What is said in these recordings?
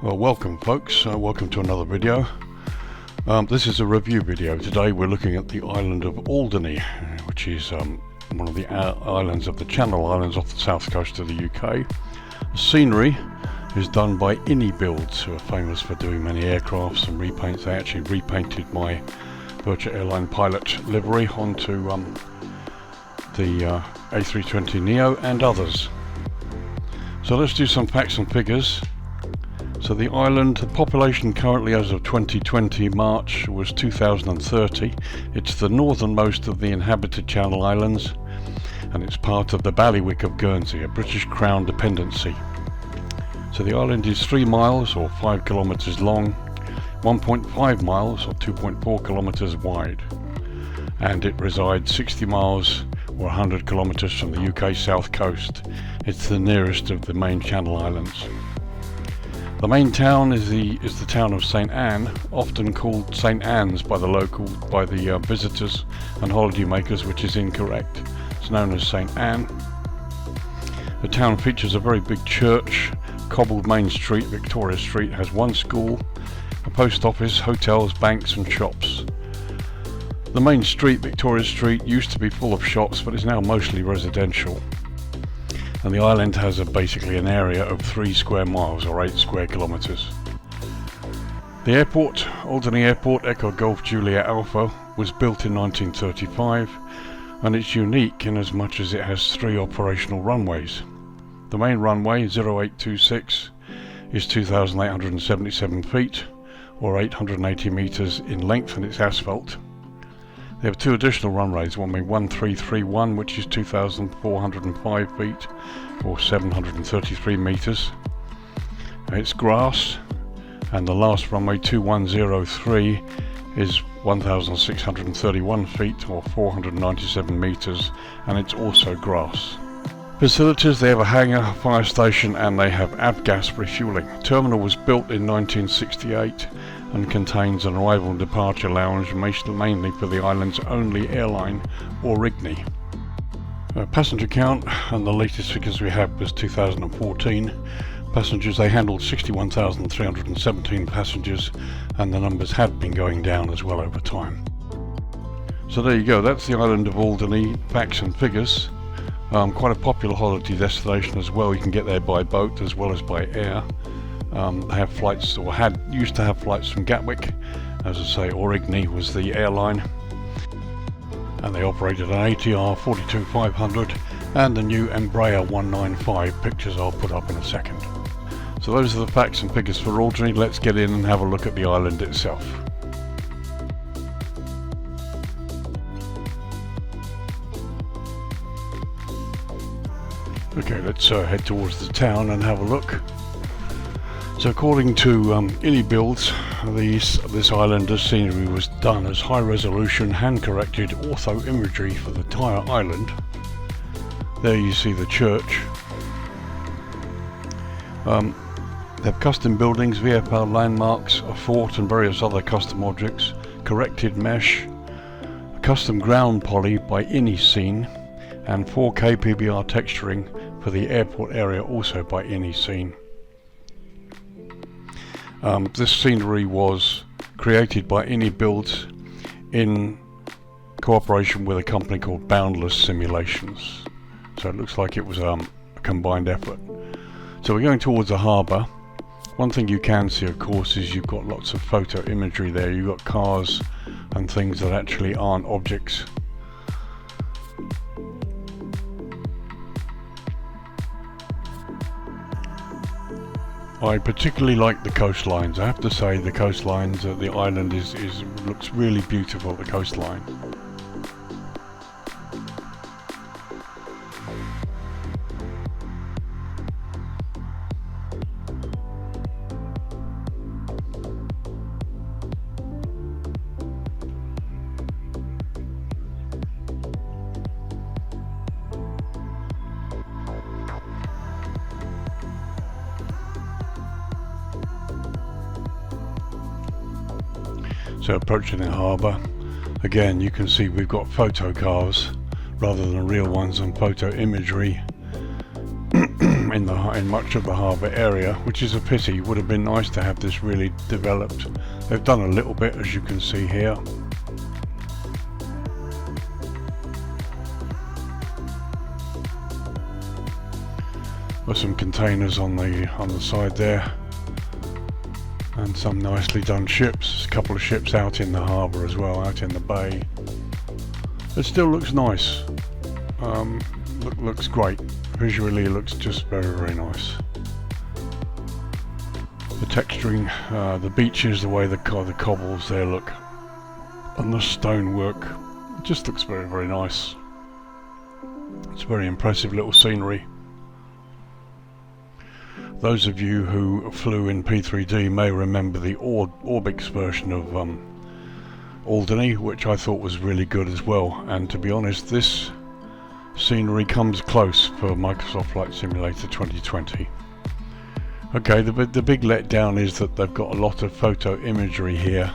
Well, welcome folks, welcome to another video. This is a review video. Today we're looking at the island of Alderney, which is one of the islands of the Channel Islands off the south coast of the UK. The scenery is done by Inibuilds, who are famous for doing many aircrafts and repaints. They actually repainted my Virtual Airline pilot livery onto the A320neo and others. So let's do some facts and figures. So the island, the population currently as of 2020 March was 2030. It's the northernmost of the inhabited Channel Islands, and it's part of the Bailiwick of Guernsey, a British Crown dependency. So the island is 3 miles or 5 kilometres long, 1.5 miles or 2.4 kilometres wide, and it resides 60 miles or 100 kilometres from the UK south coast. It's the nearest of the main Channel Islands. The main town is the town of St Anne, often called St Anne's by the visitors and holiday makers, which is incorrect. It's known as St Anne. The town features a very big church, cobbled main street. Victoria Street has one school, a post office, hotels, banks and shops. The main street, Victoria Street, used to be full of shops, but is now mostly residential. And the island has basically an area of 3 square miles or 8 square kilometres. The airport, Alderney Airport, Echo Golf Juliet Alpha, was built in 1935, and it's unique in as much as it has 3 operational runways. The main runway, 0826, is 2,877 feet or 880 metres in length, and it's asphalt. They have 2 additional runways, one being 1331, which is 2,405 feet or 733 metres. It's grass, and the last runway, 2103, is 1,631 feet or 497 metres, and it's also grass. Facilities: they have a hangar, fire station, and they have avgas refuelling. The terminal was built in 1968 and contains an arrival and departure lounge, mainly for the island's only airline, Alderney. Passenger count, and the latest figures we have was 2014. Passengers, they handled 61,317 passengers, and the numbers had been going down as well over time. So there you go, that's the island of Alderney, facts and figures. Quite a popular holiday destination as well. You can get there by boat as well as by air. They have flights, or used to have flights from Gatwick. As I say, Alderney was the airline, and they operated an ATR 42500 and the new Embraer 195. Pictures I'll put up in a second. So those are the facts and figures for Alderney. Let's get in and have a look at the island itself. Okay, let's head towards the town and have a look. So according to Inibuilds, this islander's scenery was done as high-resolution, hand-corrected ortho imagery for the entire island. There you see the church. They have custom buildings, VFR landmarks, a fort and various other custom objects, corrected mesh, a custom ground poly by Iniscene, and 4K PBR texturing for the airport area, also by Iniscene. This scenery was created by Inibuilds in cooperation with a company called Boundless Simulations. So it looks like it was a combined effort. So we're going towards the harbour. One thing you can see, of course, is you've got lots of photo imagery there. You've got cars and things that actually aren't objects. I particularly like the coastlines. I have to say the coastlines, the island looks really beautiful, the coastline. So approaching the harbour, again you can see we've got photo cars rather than real ones and photo imagery in much of the harbour area, which is a pity. Would have been nice to have this really developed. They've done a little bit, as you can see here. There's some containers on the side there, and some nicely done ships. A couple of ships out in the harbour as well, out in the bay. It still looks nice. Looks great. Visually, it looks just very, very nice. The texturing, the beaches, the way the cobbles there look, and the stonework, it just looks very, very nice. It's a very impressive little scenery. Those of you who flew in P3D may remember the Orbix version of Alderney, which I thought was really good as well. And to be honest, this scenery comes close for Microsoft Flight Simulator 2020. Okay, the big letdown is that they've got a lot of photo imagery here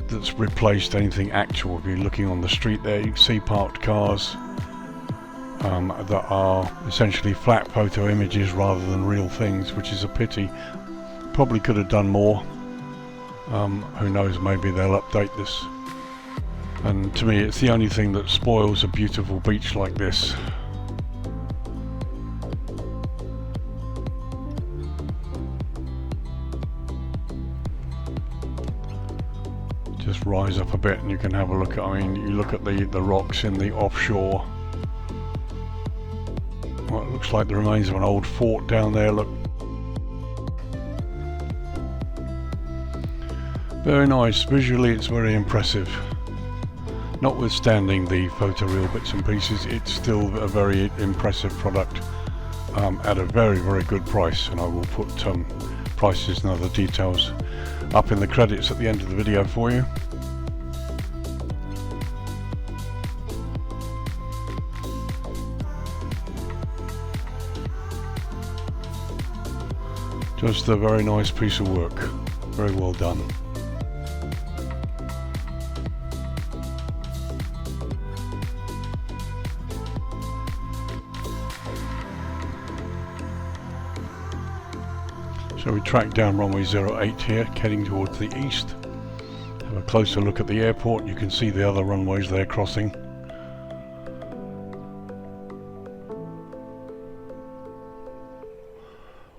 that's replaced anything actual. If you're looking on the street there, you can see parked cars that are essentially flat photo images rather than real things, which is a pity. Probably could have done more. Who knows, maybe they'll update this. And to me, it's the only thing that spoils a beautiful beach like this. Just rise up a bit and you can have a look at, I mean, you look at the rocks in the offshore. Well, it looks like the remains of an old fort down there, look. Very nice, visually it's very impressive. Notwithstanding the photoreal bits and pieces, it's still a very impressive product at a very, very good price, and I will put prices and other details up in the credits at the end of the video for you. Just a very nice piece of work, very well done. So we track down runway 08 here, heading towards the east. Have a closer look at the airport. You can see the other runways there crossing.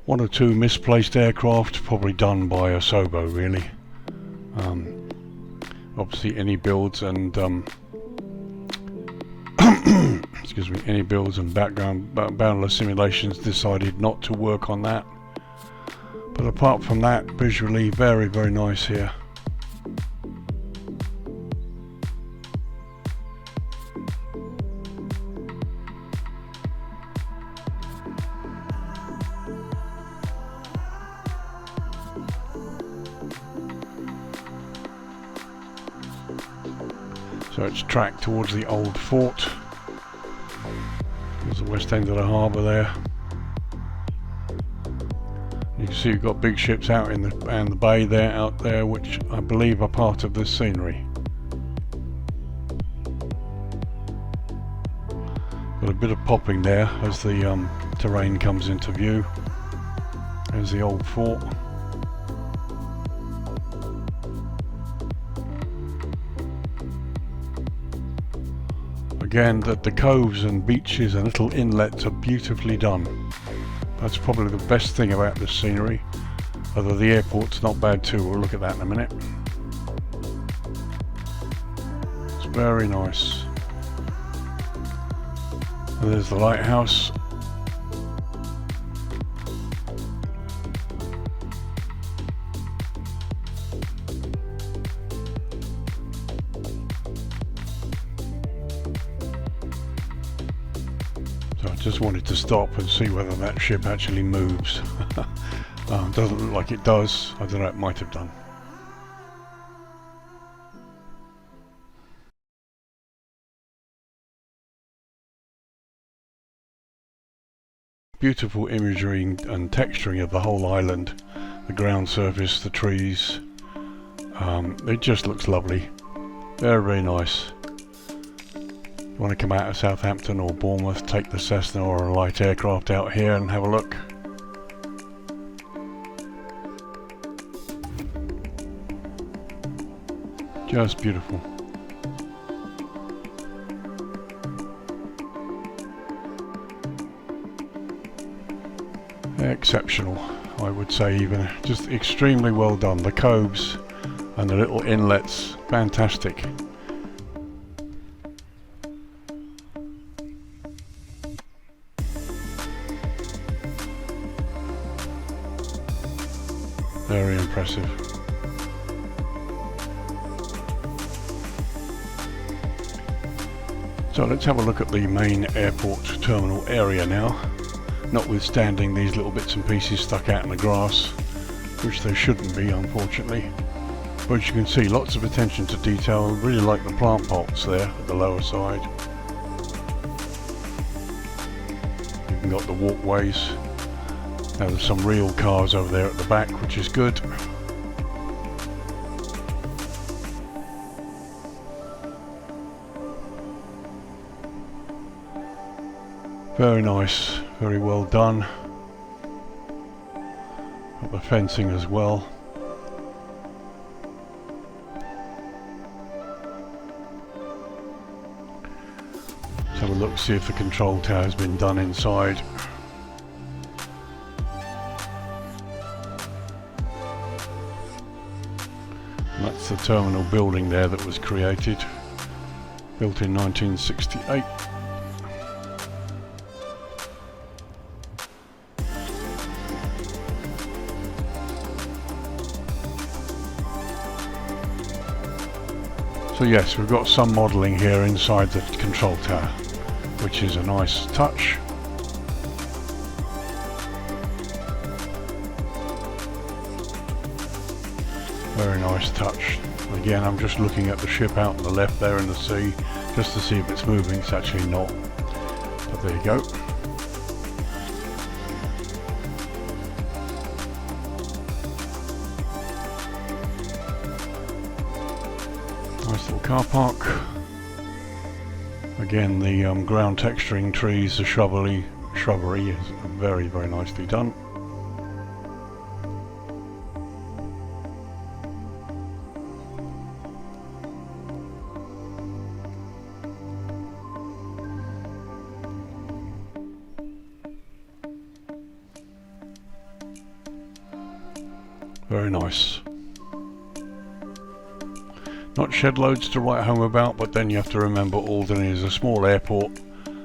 One or two misplaced aircraft, probably done by Asobo really. Obviously Inibuilds and excuse me, Inibuilds and Boundless Simulations decided not to work on that. But apart from that, visually very, very nice here. So it's tracked towards the old fort. There's the west end of the harbour there. You can see you've got big ships out in the bay there, out there, which I believe are part of this scenery. Got a bit of popping there as the terrain comes into view. There's the old fort. Again, the coves and beaches and little inlets are beautifully done. That's probably the best thing about this scenery, although the airport's not bad too. We'll look at that in a minute. It's very nice. And there's the lighthouse. So I just wanted to stop and see whether that ship actually moves. Doesn't look like it does. I don't know, it might have done. Beautiful imagery and texturing of the whole island, the ground surface, the trees. It just looks lovely. Very, very nice. You want to come out of Southampton or Bournemouth, take the Cessna or a light aircraft out here and have a look. Just beautiful. Exceptional, I would say, even. Just extremely well done. The coves and the little inlets, fantastic. Very impressive. So let's have a look at the main airport terminal area now, notwithstanding these little bits and pieces stuck out in the grass, which they shouldn't be, unfortunately. But as you can see, lots of attention to detail. I really like the plant pots there at the lower side. You've even got the walkways. Now there's some real cars over there at the back, which is good. Very nice, very well done. Got the fencing as well. Let's have a look, see if the control tower has been done inside. And that's the terminal building there that was created, built in 1968. So yes, we've got some modelling here inside the control tower, which is a nice touch. Very nice touch. Again, I'm just looking at the ship out on the left there in the sea, just to see if it's moving. It's actually not, but there you go. Nice little car park. Again, the ground texturing trees, the shrubbery is very, very nicely done. Very nice. Not shed loads to write home about, but then you have to remember Alderney is a small airport.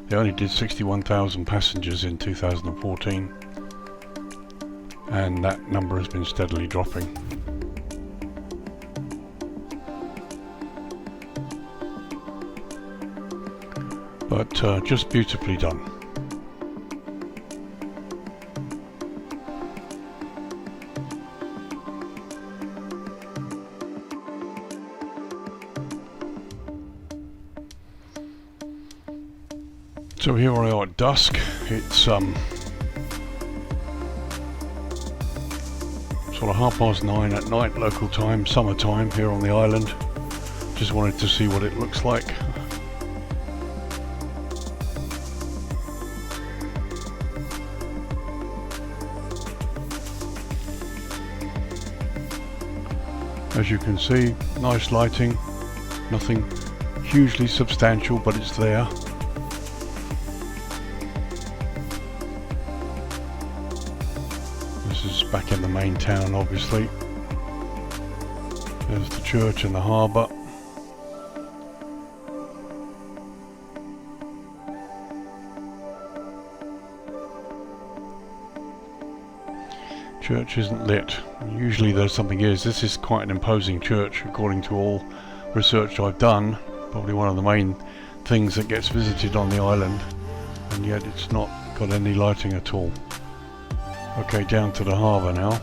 They only did 61,000 passengers in 2014, and that number has been steadily dropping. But just beautifully done. So here we are at Dusk. It's sort of 9:30 at night local time, summertime here on the island. Just wanted to see what it looks like. As you can see, nice lighting, nothing hugely substantial, but it's there. This is back in the main town, obviously. There's the church and the harbour. Church isn't lit. Usually there's something is. This is quite an imposing church according to all research I've done. Probably one of the main things that gets visited on the island, and yet it's not got any lighting at all. Okay, down to the harbour now.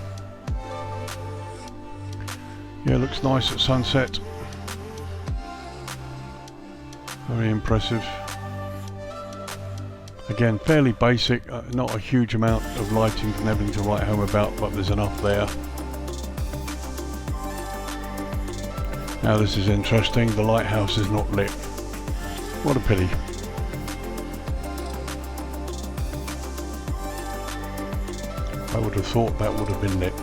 Yeah, looks nice at sunset. Very impressive. Again, fairly basic, not a huge amount of lighting and everything to write home about, but there's enough there. Now this is interesting, the lighthouse is not lit. What a pity. I would have thought that would have been lit.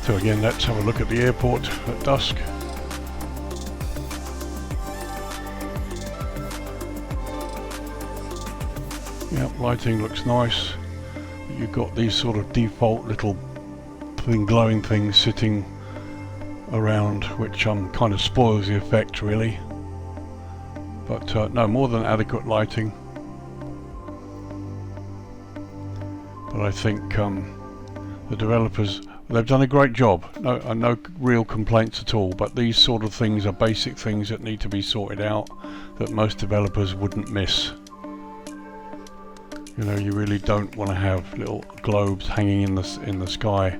So again, let's have a look at the airport at dusk. Yep, lighting looks nice. You've got these sort of default little glowing things sitting around, which kind of spoils the effect really. But no, more than adequate lighting. But I think the developers, they've done a great job. No real complaints at all, but these sort of things are basic things that need to be sorted out that most developers wouldn't miss. You know, you really don't want to have little globes hanging in the sky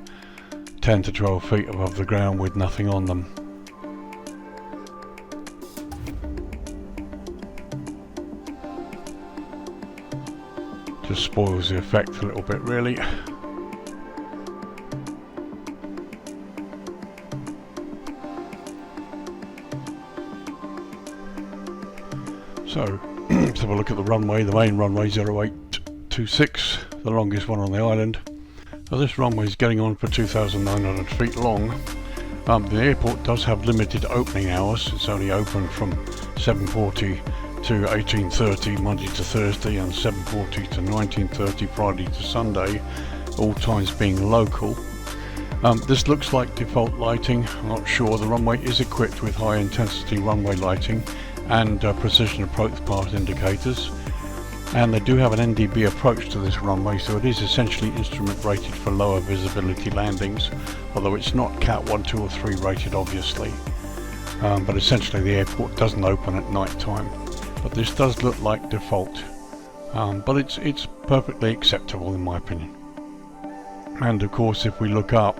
10 to 12 feet above the ground with nothing on them. Just spoils the effect a little bit really. So let's have a look at the runway, the main runway 0826, the longest one on the island. Now this runway is getting on for 2,900 feet long. The airport does have limited opening hours. It's only open from 7:40 to 18:30 Monday to Thursday and 7:40 to 19:30 Friday to Sunday, all times being local. This looks like default lighting. I'm not sure. The runway is equipped with high intensity runway lighting and precision approach path indicators, and they do have an NDB approach to this runway, so it is essentially instrument rated for lower visibility landings, although it's not Cat 1, 2 or 3 rated obviously. But essentially the airport doesn't open at night time, but this does look like default, but it's perfectly acceptable in my opinion. And of course if we look up,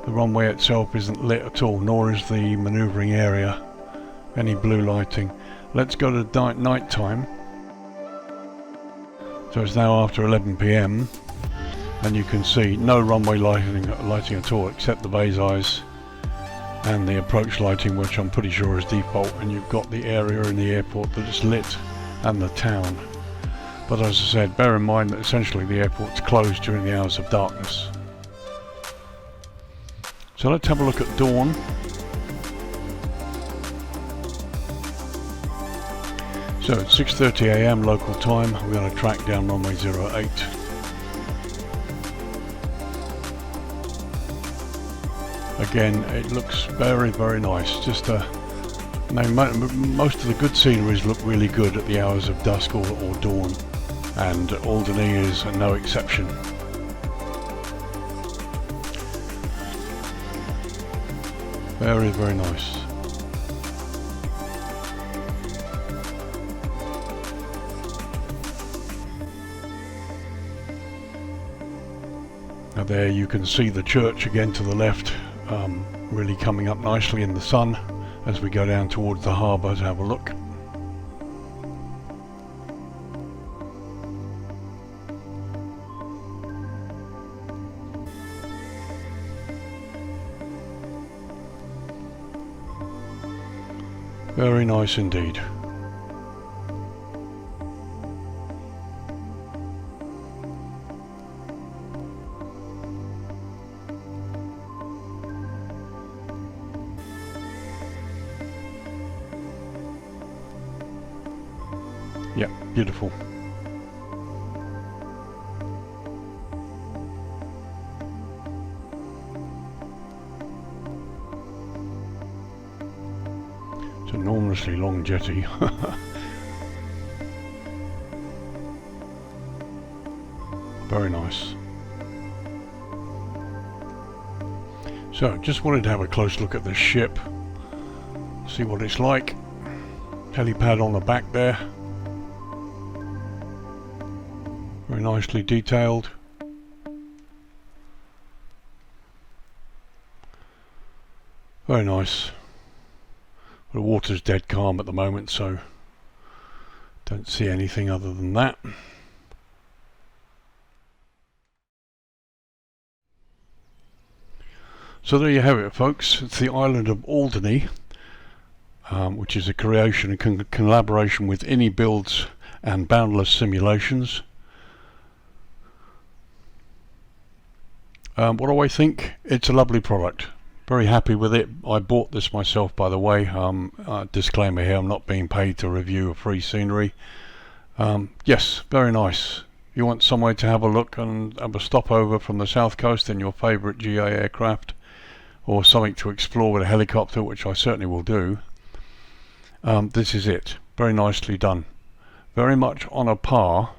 the runway itself isn't lit at all, nor is the manoeuvring area any blue lighting. Let's go to night time. So it's now after 11 PM and you can see no runway lighting at all except the vase eyes and the approach lighting, which I'm pretty sure is default, and you've got the area in the airport that is lit and the town. But as I said, bear in mind that essentially the airport's closed during the hours of darkness. So let's have a look at dawn. So it's 6:30 AM local time. We're going to track down runway 08. Again, it looks very, very nice. Just most of the good sceneries look really good at the hours of dusk or dawn, and Alderney is no exception. Very, very nice. Now there you can see the church again to the left, really coming up nicely in the sun as we go down towards the harbour to have a look. Very nice indeed. Yeah, beautiful. It's an enormously long jetty. Very nice. So, just wanted to have a close look at this ship, see what it's like. Helipad on the back there. Very nicely detailed. Very nice. The water's dead calm at the moment, so don't see anything other than that. So there you have it, folks. It's the island of Alderney, which is a creation and collaboration with Inibuilds and Boundless Simulations. What do I think? It's a lovely product. Very happy with it. I bought this myself, by the way. Disclaimer here, I'm not being paid to review a free scenery. Yes, very nice. You want somewhere to have a look and have a stopover from the south coast in your favourite GA aircraft, or something to explore with a helicopter, which I certainly will do. This is it. Very nicely done. Very much on a par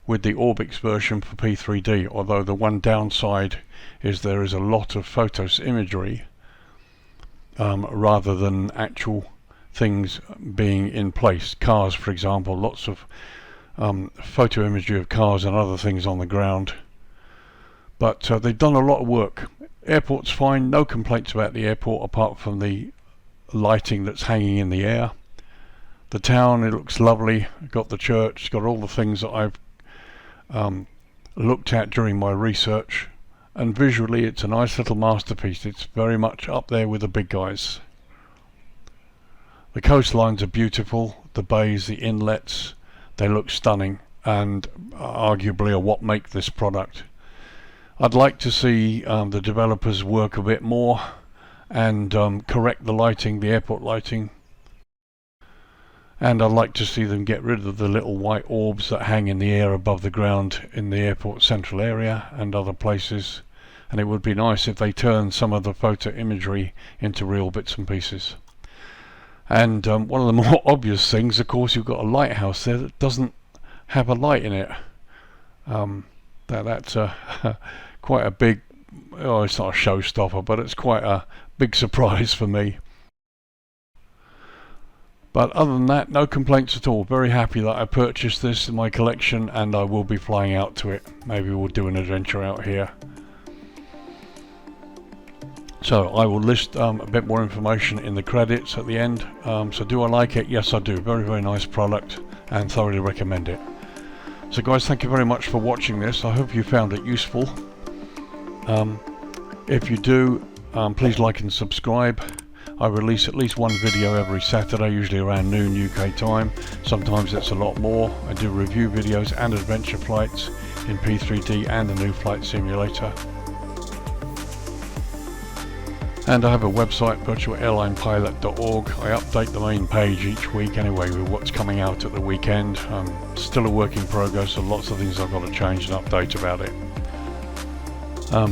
with the Orbix version for P3D, although the one downside is there is a lot of photos imagery rather than actual things being in place. Cars, for example, lots of photo imagery of cars and other things on the ground. But they've done a lot of work. Airport's fine, no complaints about the airport apart from the lighting that's hanging in the air. The town, it looks lovely. Got the church, got all the things that I've looked at during my research, and visually it's a nice little masterpiece. It's very much up there with the big guys. The coastlines are beautiful, the bays, the inlets, they look stunning, and arguably are what make this product. I'd like to see the developers work a bit more and correct the lighting, the airport lighting. And I'd like to see them get rid of the little white orbs that hang in the air above the ground in the airport central area and other places. And it would be nice if they turned some of the photo imagery into real bits and pieces. And one of the more obvious things, of course, you've got a lighthouse there that doesn't have a light in it. That's quite a big, oh, it's not a showstopper, but it's quite a big surprise for me. But other than that, no complaints at all. Very happy that I purchased this in my collection, and I will be flying out to it. Maybe we'll do an adventure out here. So I will list a bit more information in the credits at the end. So do I like it? Yes, I do. Very, very nice product, and thoroughly recommend it. So guys, thank you very much for watching this. I hope you found it useful. If you do, please like and subscribe. I release at least one video every Saturday, usually around noon UK time. Sometimes it's a lot more. I do review videos and adventure flights in P3D and the new flight simulator. And I have a website, virtualairlinepilot.org. I update the main page each week anyway with what's coming out at the weekend. Still a work in progress, so lots of things I've got to change and update about it.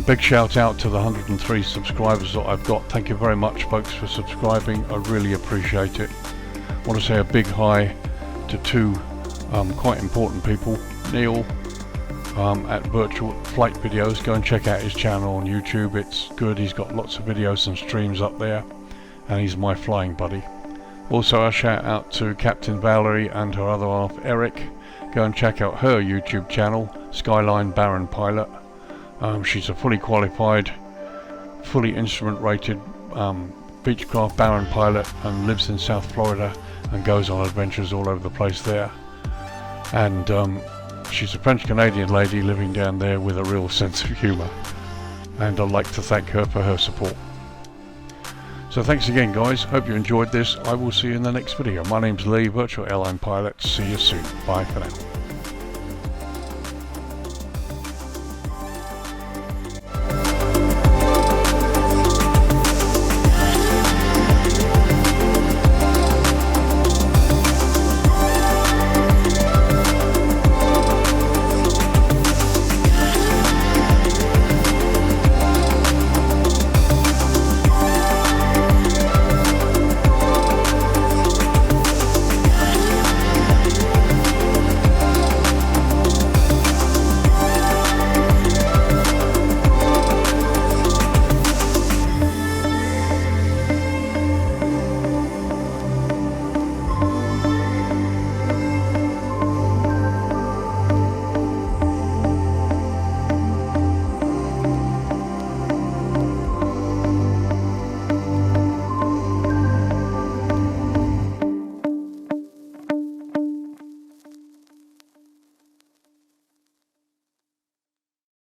Big shout out to the 103 subscribers that I've got. Thank you very much, folks, for subscribing. I really appreciate it. I want to say a big hi to two quite important people. Neil at Virtual Flight Videos. Go and check out his channel on YouTube. It's good. He's got lots of videos and streams up there, and he's my flying buddy. Also a shout out to Captain Valerie and her other half Eric. Go and check out her YouTube channel, Skyline Baron Pilot. She's a fully qualified, fully instrument rated Beechcraft Baron pilot and lives in South Florida and goes on adventures all over the place there. And she's a French Canadian lady living down there with a real sense of humour, and I'd like to thank her for her support. So thanks again, guys. Hope you enjoyed this. I will see you in the next video. My name's Lee, Virtual Airline Pilot. See you soon. Bye for now.